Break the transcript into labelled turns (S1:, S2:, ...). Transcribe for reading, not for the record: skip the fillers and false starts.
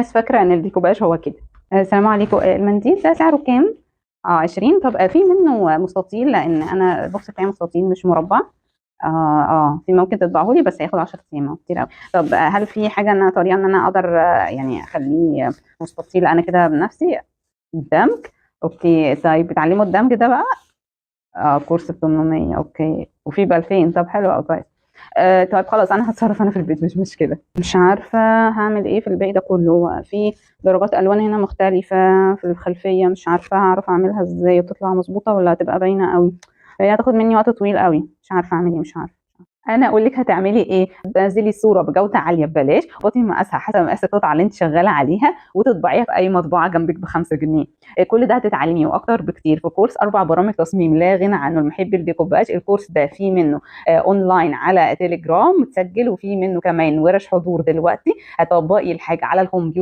S1: بس فاكره ان الديكوباج هو كده. السلام عليكم. المنديل ده سعره كام؟ 20. طب في منه مستطيل، لان انا البوكس بتاعي مستطيل مش مربع. في ممكن تطبعه لي، بس هياخد 10 ايام كتير قوي. طب هل في حاجه، ان طريقه ان انا اقدر يعني اخليه مستطيل انا كده بنفسي؟ الدمج. اوكي طيب، بتعلموا الدمج ده بقى؟ كورس ب 800. اوكي، وفي ب 2000. طب حلو قوي، كويس. طيب خلاص، انا هتصرف انا في البيت، مش مشكله. مش عارفه هعمل ايه في الباقي ده كله. في درجات الوان هنا مختلفه في الخلفيه، مش عارفه هعرف اعملها ازاي وتطلع مظبوطه ولا هتبقى باينه قوي. هي هتاخد مني وقت طويل قوي، مش عارفه اعمل ايه، مش عارفه. انا اقول لك هتعملي ايه. تنزلي صوره بجوده عاليه ببلاش، وتحطي مقاسها حسب مقاس القطعه اللي انت شغاله عليها، وتطبعيها في اي مطبعه جنبك ب5 جنيه. كل ده هتتعلمي واكتر بكتير في كورس 4 برامج تصميم لا غنى عنه المحب الديكوباج. الكورس ده فيه منه اونلاين على تيليجرام متسجل، وفيه منه كمان ورش حضور دلوقتي هتطبقي الحاجه على الكمبيوتر